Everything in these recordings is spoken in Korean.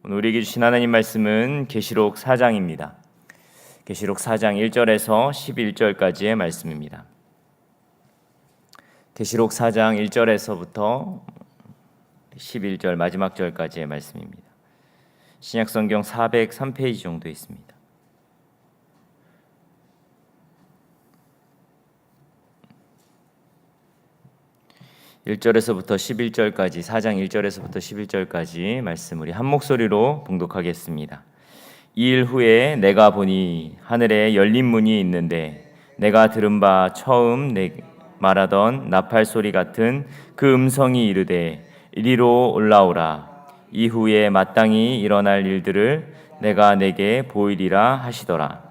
오늘 우리에게 주신 하나님 말씀은 계시록 4장입니다. 계시록 4장 1절에서 11절까지의 말씀입니다. 계시록 4장 1절에서부터 11절 마지막 절까지의 말씀입니다. 신약성경 403페이지 정도 있습니다. (1절에서부터) 11절까지 4장 1절에서부터 11절까지 말씀 우리 한 목소리로 봉독하겠습니다. 이 일 후에 내가 보니 하늘에 열린 문이 있는데 내가 들은 바 처음 말하던 나팔 소리 같은 그 음성이 이르되 이리로 올라오라. 이후에 마땅히 일어날 일들을 내가 내게 보이리라 하시더라.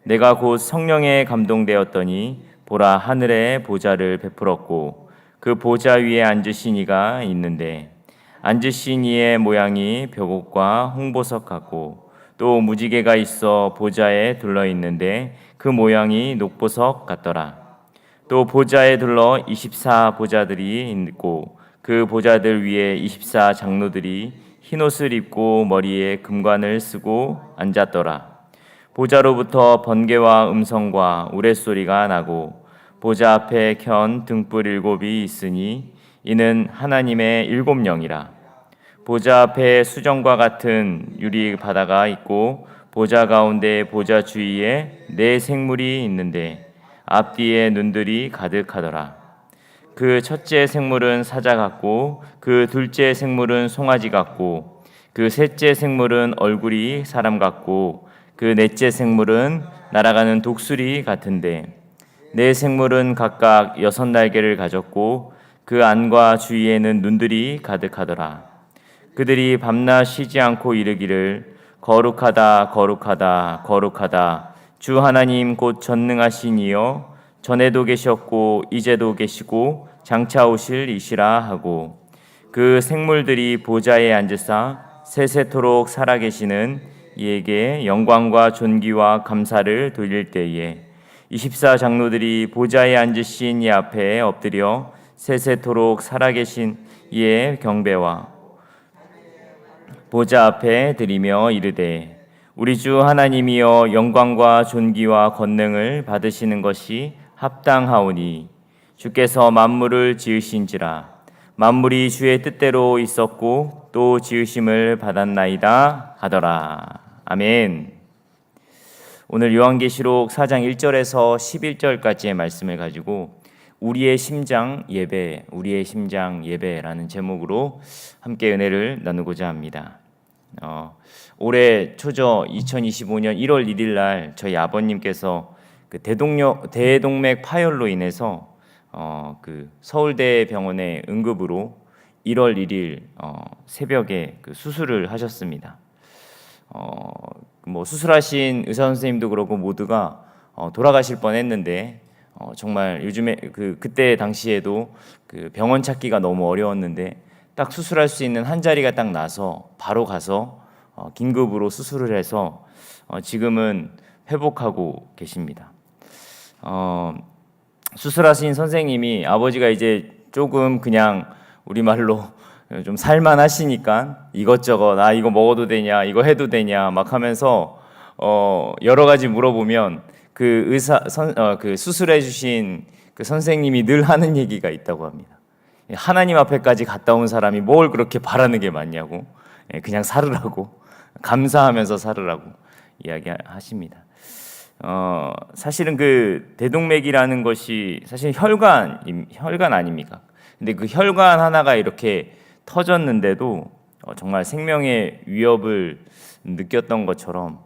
내가 곧 성령에 감동되었더니 보라, 하늘에 보좌를 베풀었고 그 보좌 위에 앉으신 이가 있는데 앉으신 이의 모양이 벽옥과 홍보석 같고 또 무지개가 있어 보좌에 둘러 있는데 그 모양이 녹보석 같더라. 또 보좌에 둘러 24 보좌들이 있고 그 보좌들 위에 24 장로들이 흰옷을 입고 머리에 금관을 쓰고 앉았더라. 보좌로부터 번개와 음성과 우레소리가 나고 보좌 앞에 켠 등불 7이 있으니 이는 하나님의 7영이라. 보좌 앞에 수정과 같은 유리 바다가 있고 보좌 가운데 보좌 주위에 4 생물이 있는데 앞뒤에 눈들이 가득하더라. 그 첫째 생물은 사자 같고 그 둘째 생물은 송아지 같고 그 셋째 생물은 얼굴이 사람 같고 그 넷째 생물은 날아가는 독수리 같은데 4 생물은 각각 6 날개를 가졌고 그 안과 주위에는 눈들이 가득하더라. 그들이 밤낮 쉬지 않고 이르기를 거룩하다 거룩하다 거룩하다 주 하나님 곧 전능하신 이여 전에도 계셨고 이제도 계시고 장차 오실 이시라 하고 그 생물들이 보좌에 앉으사 세세토록 살아계시는 이에게 영광과 존귀와 감사를 돌릴 때에 24 장로들이 보좌에 앉으신 이 앞에 엎드려 세세토록 살아계신 이의 경배와 보좌 앞에 드리며 이르되 우리 주 하나님이여 영광과 존귀와 권능을 받으시는 것이 합당하오니 주께서 만물을 지으신지라 만물이 주의 뜻대로 있었고 또 지으심을 받았나이다 하더라. 아멘. 오늘 요한계시록 4장 1절에서 11절까지의 말씀을 가지고 우리의 심장 예배라는 제목으로 함께 은혜를 나누고자 합니다. 올해 초저 2025년 1월 1일 날 저희 아버님께서 그 대동맥 파열로 인해서 그 서울대병원의 응급으로 1월 1일 새벽에 그 수술을 하셨습니다. 뭐 수술하신 의사 선생님도 그렇고 모두가 돌아가실 뻔했는데 정말 요즘에 그때 당시에도 그 병원 찾기가 너무 어려웠는데 딱 수술할 수 있는 한 자리가 딱 나서 바로 가서 긴급으로 수술을 해서 지금은 회복하고 계십니다. 수술하신 선생님이 아버지가 이제 조금 그냥 우리말로 좀 살만하시니까 이것저것 이거 먹어도 되냐 이거 해도 되냐 막 하면서 여러 가지 물어보면 그 그 수술해 주신 그 선생님이 늘 하는 얘기가 있다고 합니다. 하나님 앞에까지 갔다 온 사람이 뭘 그렇게 바라는 게 많냐고, 그냥 살으라고, 감사하면서 살으라고 이야기하십니다. 사실은 그 대동맥이라는 것이 사실 혈관 아닙니까? 근데 그 혈관 하나가 이렇게 터졌는데도 정말 생명의 위협을 느꼈던 것처럼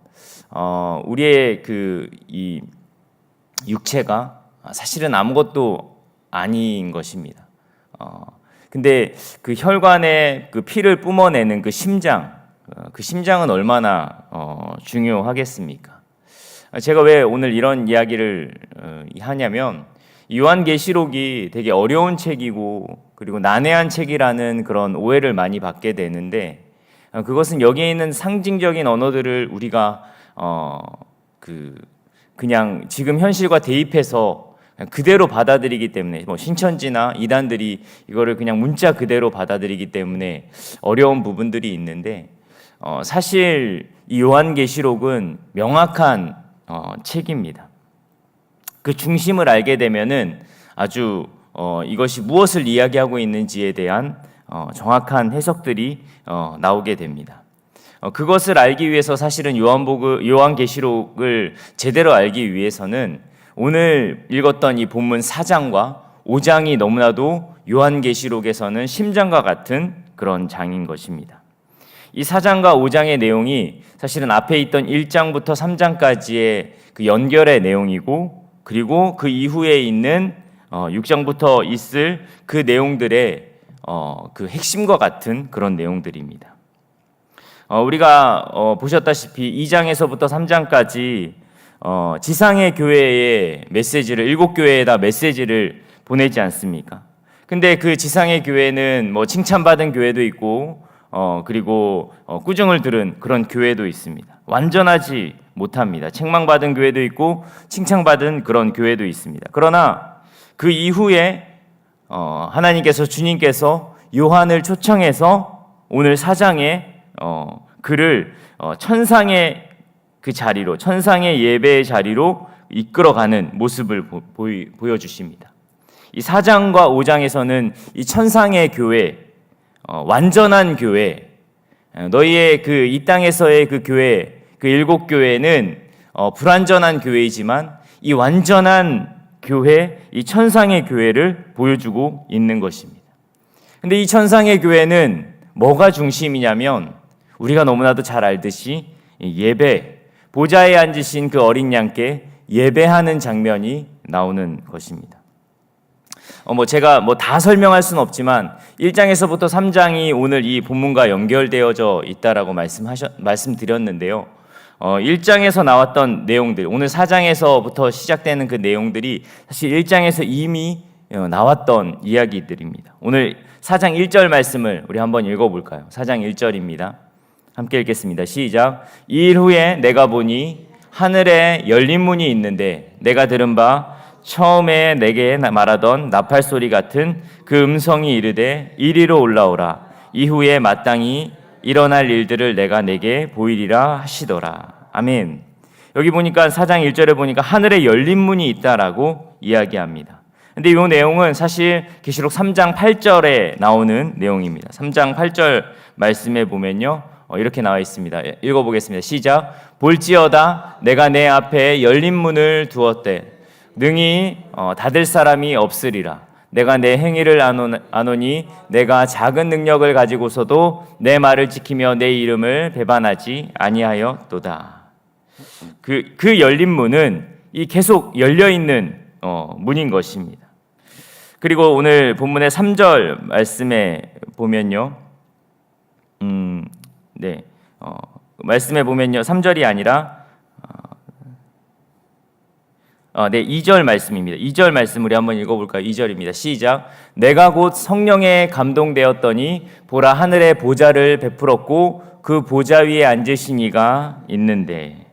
우리의 이 육체가 사실은 아무것도 아닌 것입니다. 근데 그 혈관에 그 피를 뿜어내는 그 심장은 얼마나 중요하겠습니까? 제가 왜 오늘 이런 이야기를 하냐면 요한계시록이 되게 어려운 책이고 그리고 난해한 책이라는 그런 오해를 많이 받게 되는데 그것은 여기에 있는 상징적인 언어들을 우리가 그냥 지금 현실과 대입해서 그대로 받아들이기 때문에 뭐 신천지나 이단들이 이거를 그냥 문자 그대로 받아들이기 때문에 어려운 부분들이 있는데 사실 이 요한계시록은 명확한 책입니다. 그 중심을 알게 되면은 아주 이것이 무엇을 이야기하고 있는지에 대한 정확한 해석들이 나오게 됩니다. 그것을 알기 위해서 사실은 요한계시록을 제대로 알기 위해서는 오늘 읽었던 이 본문 4장과 5장이 너무나도 요한계시록에서는 심장과 같은 그런 장인 것입니다. 이 4장과 5장의 내용이 사실은 앞에 있던 1장부터 3장까지의 그 연결의 내용이고, 그리고 그 이후에 있는 6장부터 있을 그 내용들의 그 핵심과 같은 그런 내용들입니다. 우리가 보셨다시피 2장에서부터 3장까지 지상의 교회의 메시지를, 7교회에다 메시지를 보내지 않습니까? 근데 그 지상의 교회는 뭐 칭찬받은 교회도 있고 그리고 꾸중을 들은 그런 교회도 있습니다. 완전하지 못합니다. 책망받은 교회도 있고 칭찬받은 그런 교회도 있습니다. 그러나 그 이후에 하나님께서, 주님께서 요한을 초청해서 오늘 4장에 그를 천상의 그 자리로, 천상의 예배의 자리로 이끌어가는 모습을 보여주십니다. 이 4장과 5장에서는 이 천상의 교회, 완전한 교회, 너희의 그 이 땅에서의 그 교회, 그 7교회는 불완전한 교회이지만 이 완전한 교회, 이 천상의 교회를 보여주고 있는 것입니다. 근데 이 천상의 교회는 뭐가 중심이냐면 우리가 너무나도 잘 알듯이 예배, 보좌에 앉으신 그 어린 양께 예배하는 장면이 나오는 것입니다. 제가 다 설명할 수는 없지만 1장에서부터 3장이 오늘 이 본문과 연결되어져 있다라고 말씀드렸는데요. 1장에서 나왔던 내용들, 오늘 4장에서부터 시작되는 그 내용들이 사실 1장에서 이미 나왔던 이야기들입니다. 오늘 4장 1절 말씀을 우리 한번 읽어볼까요? 4장 1절입니다. 함께 읽겠습니다. 시작. 이 일 후에 내가 보니 하늘에 열린 문이 있는데 내가 들은 바 처음에 내게 말하던 나팔 소리 같은 그 음성이 이르되 이리로 올라오라. 이후에 마땅히 일어날 일들을 내가 내게 보이리라 하시더라. 아멘. 여기 보니까 4장 1절에 보니까 하늘에 열린 문이 있다라고 이야기합니다. 근데 이 내용은 사실 계시록 3장 8절에 나오는 내용입니다. 3장 8절 말씀에 보면요, 이렇게 나와 있습니다. 읽어보겠습니다. 시작. 볼지어다 내가 내 앞에 열린 문을 두었대. 능히 닫을 사람이 없으리라. 내가 내 행위를 아노니 내가 작은 능력을 가지고서도 내 말을 지키며 내 이름을 배반하지 아니하였도다. 그 열린 문은 이 계속 열려 있는 문인 것입니다. 그리고 오늘 본문의 3절 말씀에 보면요, 말씀에 보면요, 3절이 아니라 2절 말씀입니다. 2절 말씀 우리 한번 읽어볼까요? 2절입니다. 시작. 내가 곧 성령에 감동되었더니 보라 하늘에 보좌를 베풀었고 그 보좌 위에 앉으신 이가 있는데,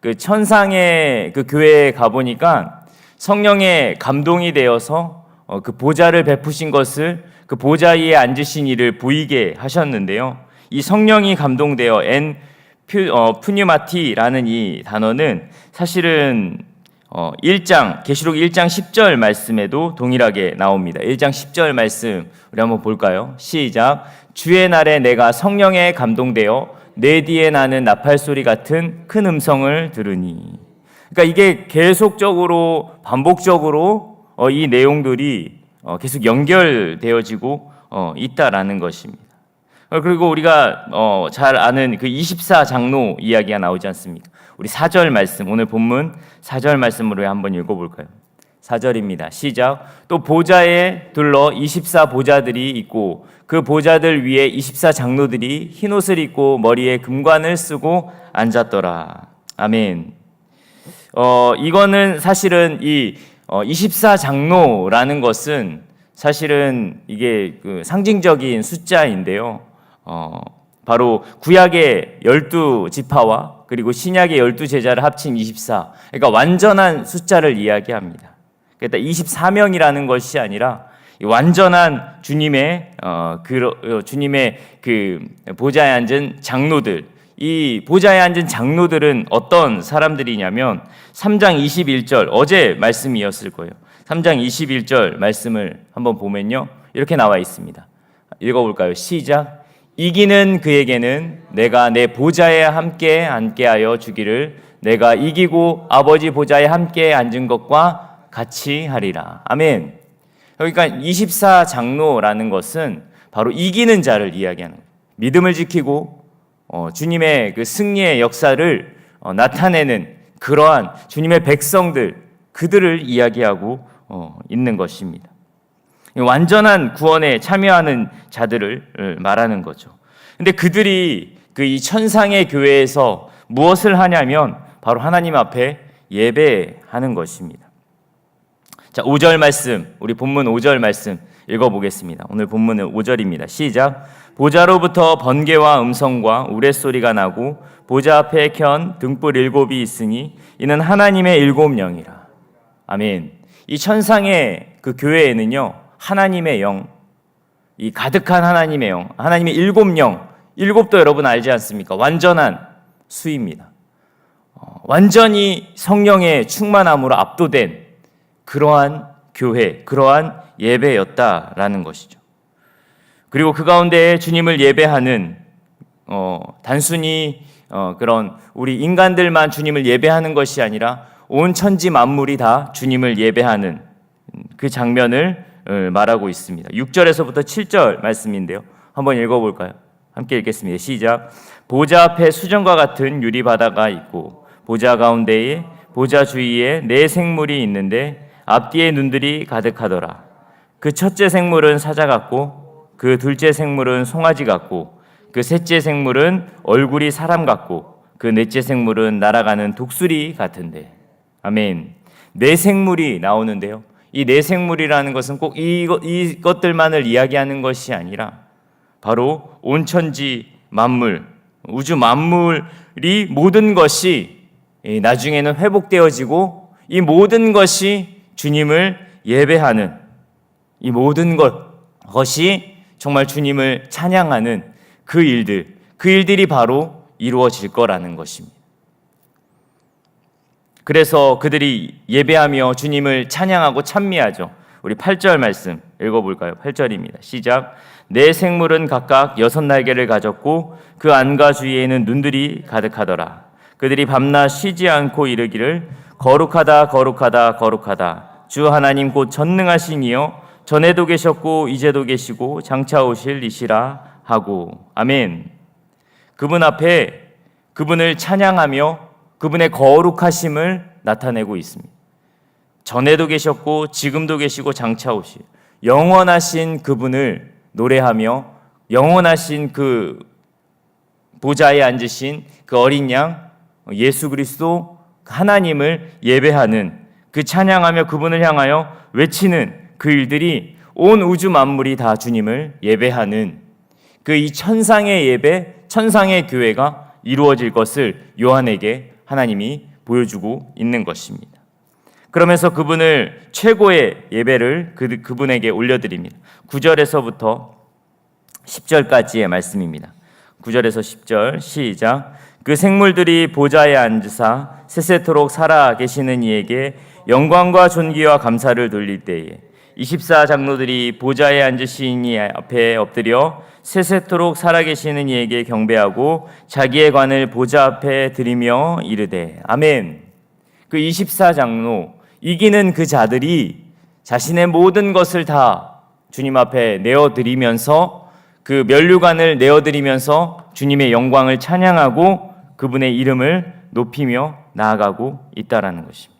그 천상의 그 교회에 가보니까 성령에 감동이 되어서 그 보좌를 베푸신 것을, 그 보좌 위에 앉으신 이를 보이게 하셨는데요. 이 성령이 감동되어 푸뉴마티라는 이 단어는 사실은 1장, 계시록 1장 10절 말씀에도 동일하게 나옵니다. 1장 10절 말씀 우리 한번 볼까요? 시작. 주의 날에 내가 성령에 감동되어 내 뒤에 나는 나팔 소리 같은 큰 음성을 들으니. 그러니까 이게 계속적으로 반복적으로 이 내용들이 계속 연결되어지고 있다라는 것입니다. 그리고 우리가 잘 아는 그 24장로 이야기가 나오지 않습니까? 우리 4절 말씀, 오늘 본문 4절 말씀으로 한번 읽어볼까요? 4절입니다. 시작. 또 보좌에 둘러 24보좌들이 있고 그 보좌들 위에 24장로들이 흰옷을 입고 머리에 금관을 쓰고 앉았더라. 아멘. 이거는 사실은 이 24장로라는 것은 사실은 이게 그 상징적인 숫자인데요. 바로 구약의 12지파와 그리고 신약의 12제자를 합친 24, 그러니까 완전한 숫자를 이야기합니다. 그러니까 24명이라는 것이 아니라 완전한 주님의 주님의 그 보좌에 앉은 장로들, 이 보좌에 앉은 장로들은 어떤 사람들이냐면 3장 21절 어제 말씀이었을 거예요. 3장 21절 말씀을 한번 보면요, 이렇게 나와 있습니다. 읽어볼까요? 시작. 이기는 그에게는 내가 내 보좌에 함께 앉게 하여 주기를 내가 이기고 아버지 보좌에 함께 앉은 것과 같이 하리라. 아멘. 그러니까 24장로라는 것은 바로 이기는 자를 이야기하는 거예요. 믿음을 지키고 주님의 그 승리의 역사를 나타내는 그러한 주님의 백성들, 그들을 이야기하고 있는 것입니다. 완전한 구원에 참여하는 자들을 말하는 거죠. 근데 그들이 그 이 천상의 교회에서 무엇을 하냐면 바로 하나님 앞에 예배하는 것입니다. 자, 5절 말씀, 우리 본문 5절 말씀 읽어보겠습니다. 오늘 본문은 5절입니다. 시작. 보좌로부터 번개와 음성과 우레소리가 나고 보좌 앞에 켠 등불 7이 있으니 이는 하나님의 7영이라. 아멘. 이 천상의 그 교회에는요, 하나님의 영, 이 가득한 하나님의 영, 하나님의 7영, 7도 여러분 알지 않습니까? 완전한 수입니다. 완전히 성령의 충만함으로 압도된 그러한 교회, 그러한 예배였다라는 것이죠. 그리고 그 가운데 주님을 예배하는 단순히 그런 우리 인간들만 주님을 예배하는 것이 아니라 온 천지 만물이 다 주님을 예배하는 그 장면을 말하고 있습니다. 6절에서부터 7절 말씀인데요. 한번 읽어볼까요? 함께 읽겠습니다. 시작. 보좌 앞에 수정과 같은 유리바다가 있고 보좌 가운데에 보좌 주위에 4 생물이 있는데 앞뒤에 눈들이 가득하더라. 그 첫째 생물은 사자 같고 그 둘째 생물은 송아지 같고 그 셋째 생물은 얼굴이 사람 같고 그 넷째 생물은 날아가는 독수리 같은데. 아멘. 4 생물이 나오는데요. 이 4 생물이라는 것은 꼭 이것들만을 이야기하는 것이 아니라 바로 온천지 만물, 우주 만물이 모든 것이 나중에는 회복되어지고 이 모든 것이 주님을 예배하는, 이 모든 것이 정말 주님을 찬양하는 그 일들이 바로 이루어질 거라는 것입니다. 그래서 그들이 예배하며 주님을 찬양하고 찬미하죠. 우리 8절 말씀 읽어볼까요? 8절입니다. 시작. 4 생물은 각각 6 날개를 가졌고 그 안과 주위에는 눈들이 가득하더라. 그들이 밤낮 쉬지 않고 이르기를 거룩하다 거룩하다 거룩하다 주 하나님 곧 전능하신 이여 전에도 계셨고 이제도 계시고 장차 오실 이시라 하고. 아멘. 그분 앞에 그분을 찬양하며 그분의 거룩하심을 나타내고 있습니다. 전에도 계셨고 지금도 계시고 장차 오실 영원하신 그분을 노래하며 영원하신 그 보좌에 앉으신 그 어린 양 예수 그리스도 하나님을 예배하는, 그 찬양하며 그분을 향하여 외치는 그 일들이 온 우주 만물이 다 주님을 예배하는 그 이 천상의 예배, 천상의 교회가 이루어질 것을 요한에게 하나님이 보여주고 있는 것입니다. 그러면서 그분을 최고의 예배를 그분에게 올려드립니다. 9절에서부터 10절까지의 말씀입니다. 9절에서 10절 시작. 그 생물들이 보좌에 앉으사 세세토록 살아 계시는 이에게 영광과 존귀와 감사를 돌릴 때에 24장로들이 보좌에 앉으신 이 앞에 엎드려 세세토록 살아계시는 이에게 경배하고 자기의 관을 보좌 앞에 드리며 이르되 아멘. 그 24장로, 이기는 그 자들이 자신의 모든 것을 다 주님 앞에 내어드리면서 그 면류관을 내어드리면서 주님의 영광을 찬양하고 그분의 이름을 높이며 나아가고 있다라는 것입니다.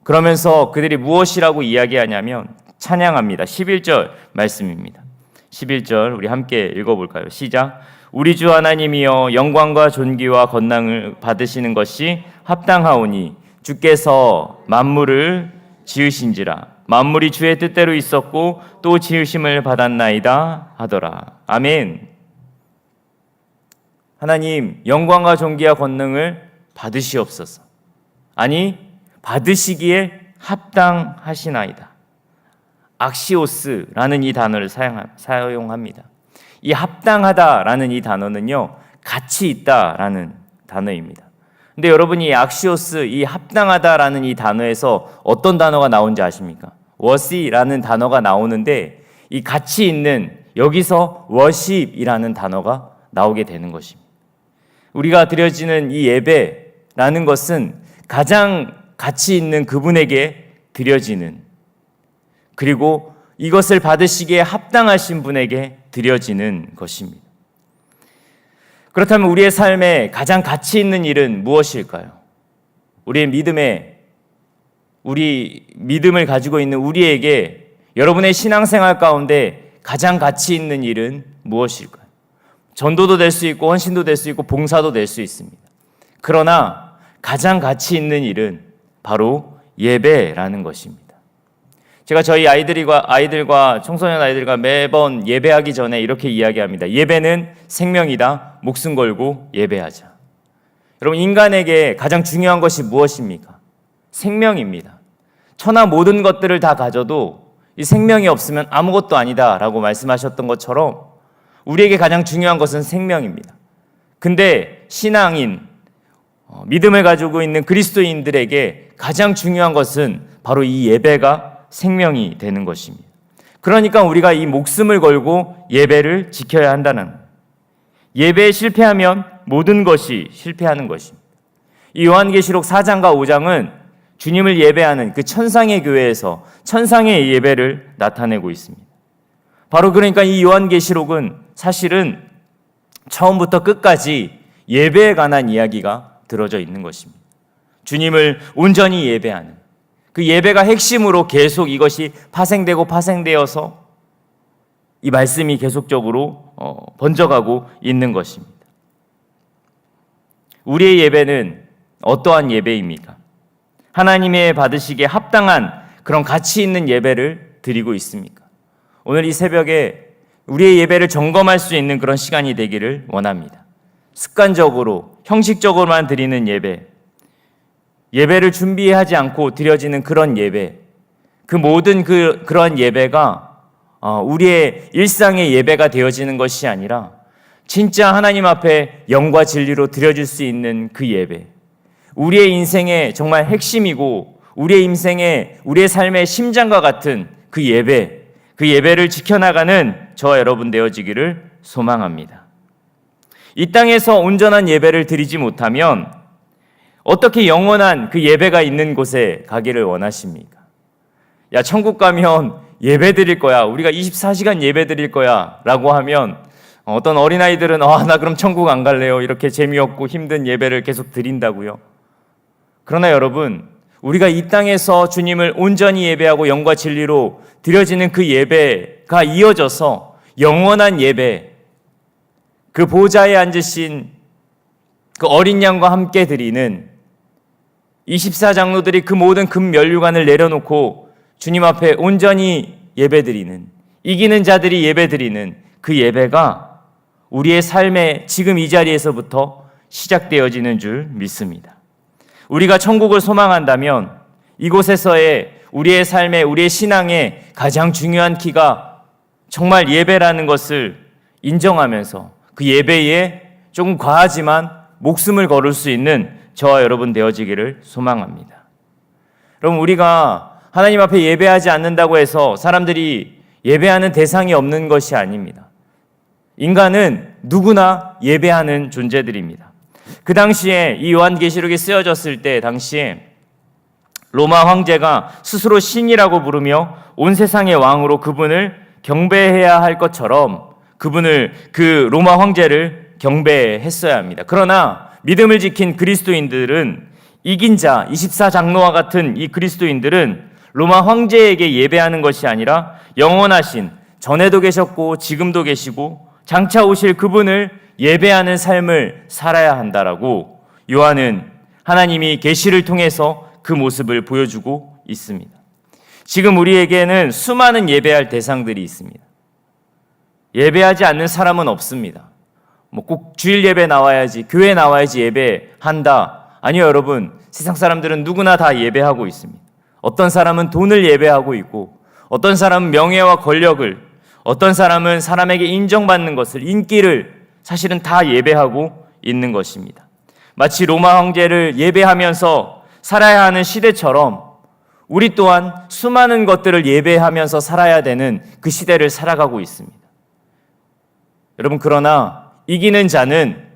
그러면서 그들이 무엇이라고 이야기하냐면 찬양합니다. 11절 말씀입니다. 11절 우리 함께 읽어볼까요? 시작. 우리 주 하나님이여 영광과 존귀와 권능을 받으시는 것이 합당하오니 주께서 만물을 지으신지라. 만물이 주의 뜻대로 있었고 또 지으심을 받았나이다 하더라. 아멘. 하나님 영광과 존귀와 권능을 받으시옵소서. 아니 받으시기에 합당하시나이다. 악시오스라는 이 단어를 사용합니다. 이 합당하다라는 이 단어는요, 가치 있다라는 단어입니다. 근데 여러분이 이 악시오스, 이 합당하다라는 이 단어에서 어떤 단어가 나온지 아십니까? worthy라는 단어가 나오는데 이 가치 있는, 여기서 worship이라는 단어가 나오게 되는 것입니다. 우리가 드려지는 이 예배라는 것은 가장 가치 있는 그분에게 드려지는, 그리고 이것을 받으시기에 합당하신 분에게 드려지는 것입니다. 그렇다면 우리의 삶에 가장 가치 있는 일은 무엇일까요? 우리 믿음을 가지고 있는 우리에게, 여러분의 신앙생활 가운데 가장 가치 있는 일은 무엇일까요? 전도도 될 수 있고 헌신도 될 수 있고 봉사도 될 수 있습니다. 그러나 가장 가치 있는 일은 바로 예배라는 것입니다. 제가 저희 아이들과 청소년 아이들과 매번 예배하기 전에 이렇게 이야기합니다. 예배는 생명이다. 목숨 걸고 예배하자. 여러분, 인간에게 가장 중요한 것이 무엇입니까? 생명입니다. 천하 모든 것들을 다 가져도 이 생명이 없으면 아무것도 아니다라고 말씀하셨던 것처럼 우리에게 가장 중요한 것은 생명입니다. 근데 신앙인, 믿음을 가지고 있는 그리스도인들에게 가장 중요한 것은 바로 이 예배가 생명이 되는 것입니다. 그러니까 우리가 이 목숨을 걸고 예배를 지켜야 한다는 거예요. 예배에 실패하면 모든 것이 실패하는 것입니다. 이 요한계시록 4장과 5장은 주님을 예배하는 그 천상의 교회에서 천상의 예배를 나타내고 있습니다. 바로 그러니까 이 요한계시록은 사실은 처음부터 끝까지 예배에 관한 이야기가 들어져 있는 것입니다. 주님을 온전히 예배하는 그 예배가 핵심으로 계속 이것이 파생되어서 이 말씀이 계속적으로 번져가고 있는 것입니다. 우리의 예배는 어떠한 예배입니까? 하나님의 받으시기에 합당한 그런 가치 있는 예배를 드리고 있습니까? 오늘 이 새벽에 우리의 예배를 점검할 수 있는 그런 시간이 되기를 원합니다. 습관적으로, 형식적으로만 드리는 예배를 준비하지 않고 드려지는 그런 예배, 그 모든 그런 예배가 우리의 일상의 예배가 되어지는 것이 아니라 진짜 하나님 앞에 영과 진리로 드려질 수 있는 그 예배, 우리의 인생의 정말 핵심이고 우리의 삶의 심장과 같은 그 예배를 지켜나가는 저와 여러분 되어지기를 소망합니다. 이 땅에서 온전한 예배를 드리지 못하면 어떻게 영원한 그 예배가 있는 곳에 가기를 원하십니까? 야, 천국 가면 예배 드릴 거야. 우리가 24시간 예배 드릴 거야. 라고 하면 어떤 어린아이들은 나 그럼 천국 안 갈래요. 이렇게 재미없고 힘든 예배를 계속 드린다고요. 그러나 여러분, 우리가 이 땅에서 주님을 온전히 예배하고 영과 진리로 드려지는 그 예배가 이어져서 영원한 예배, 그 보좌에 앉으신 그 어린 양과 함께 드리는 24장로들이 그 모든 금면류관을 내려놓고 주님 앞에 온전히 예배드리는, 이기는 자들이 예배드리는 그 예배가 우리의 삶의 지금 이 자리에서부터 시작되어지는 줄 믿습니다. 우리가 천국을 소망한다면 이곳에서의 우리의 삶의, 우리의 신앙의 가장 중요한 키가 정말 예배라는 것을 인정하면서 그 예배에 조금 과하지만 목숨을 걸을 수 있는 저와 여러분 되어지기를 소망합니다. 여러분, 우리가 하나님 앞에 예배하지 않는다고 해서 사람들이 예배하는 대상이 없는 것이 아닙니다. 인간은 누구나 예배하는 존재들입니다. 그 당시에 이 요한계시록이 쓰여졌을 때 당시에 로마 황제가 스스로 신이라고 부르며 온 세상의 왕으로 그분을 경배해야 할 것처럼 그 로마 황제를 경배했어야 합니다. 그러나 믿음을 지킨 그리스도인들은, 이긴 자 24장로와 같은 이 그리스도인들은 로마 황제에게 예배하는 것이 아니라 영원하신, 전에도 계셨고 지금도 계시고 장차 오실 그분을 예배하는 삶을 살아야 한다라고 요한은 하나님이 계시를 통해서 그 모습을 보여주고 있습니다. 지금 우리에게는 수많은 예배할 대상들이 있습니다. 예배하지 않는 사람은 없습니다. 꼭 주일 예배 나와야지, 교회 나와야지 예배한다. 아니요, 여러분. 세상 사람들은 누구나 다 예배하고 있습니다. 어떤 사람은 돈을 예배하고 있고, 어떤 사람은 명예와 권력을, 어떤 사람은 사람에게 인정받는 것을, 인기를 사실은 다 예배하고 있는 것입니다. 마치 로마 황제를 예배하면서 살아야 하는 시대처럼 우리 또한 수많은 것들을 예배하면서 살아야 되는 그 시대를 살아가고 있습니다. 여러분, 그러나 이기는 자는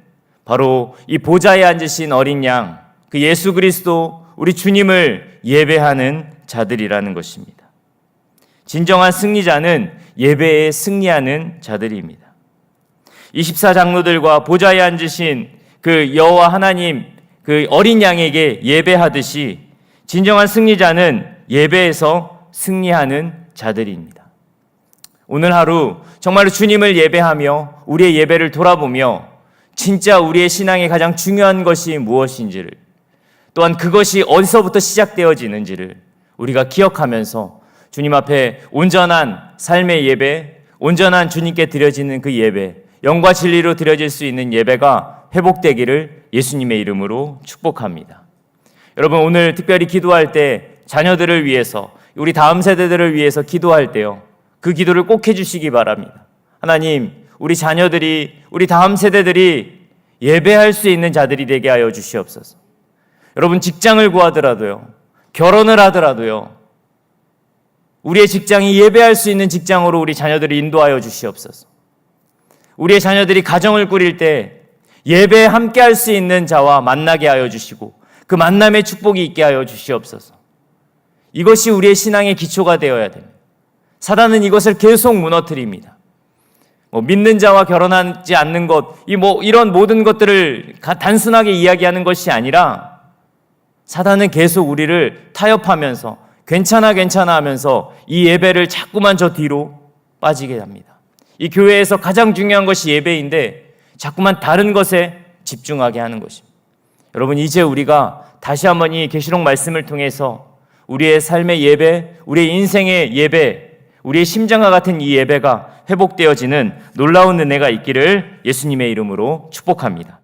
바로 이 보좌에 앉으신 어린 양, 그 예수 그리스도 우리 주님을 예배하는 자들이라는 것입니다. 진정한 승리자는 예배에 승리하는 자들입니다. 24장로들과 보좌에 앉으신 그 여호와 하나님, 그 어린 양에게 예배하듯이 진정한 승리자는 예배에서 승리하는 자들입니다. 오늘 하루 정말로 주님을 예배하며 우리의 예배를 돌아보며 진짜 우리의 신앙의 가장 중요한 것이 무엇인지를, 또한 그것이 어디서부터 시작되어지는지를 우리가 기억하면서 주님 앞에 온전한 삶의 예배, 온전한 주님께 드려지는 그 예배, 영과 진리로 드려질 수 있는 예배가 회복되기를 예수님의 이름으로 축복합니다. 여러분, 오늘 특별히 기도할 때 자녀들을 위해서, 우리 다음 세대들을 위해서 기도할 때요, 그 기도를 꼭 해주시기 바랍니다. 하나님, 우리 자녀들이, 우리 다음 세대들이 예배할 수 있는 자들이 되게 하여 주시옵소서. 여러분, 직장을 구하더라도요, 결혼을 하더라도요, 우리의 직장이 예배할 수 있는 직장으로 우리 자녀들을 인도하여 주시옵소서. 우리의 자녀들이 가정을 꾸릴 때 예배에 함께 할 수 있는 자와 만나게 하여 주시고 그 만남의 축복이 있게 하여 주시옵소서. 이것이 우리의 신앙의 기초가 되어야 됩니다. 사단은 이것을 계속 무너뜨립니다. 믿는 자와 결혼하지 않는 것, 이런 모든 것들을 단순하게 이야기하는 것이 아니라 사단은 계속 우리를 타협하면서 괜찮아 하면서 이 예배를 자꾸만 저 뒤로 빠지게 합니다. 이 교회에서 가장 중요한 것이 예배인데 자꾸만 다른 것에 집중하게 하는 것입니다. 여러분, 이제 우리가 다시 한번 이 계시록 말씀을 통해서 우리의 삶의 예배, 우리의 인생의 예배, 우리의 심장과 같은 이 예배가 회복되어지는 놀라운 은혜가 있기를 예수님의 이름으로 축복합니다.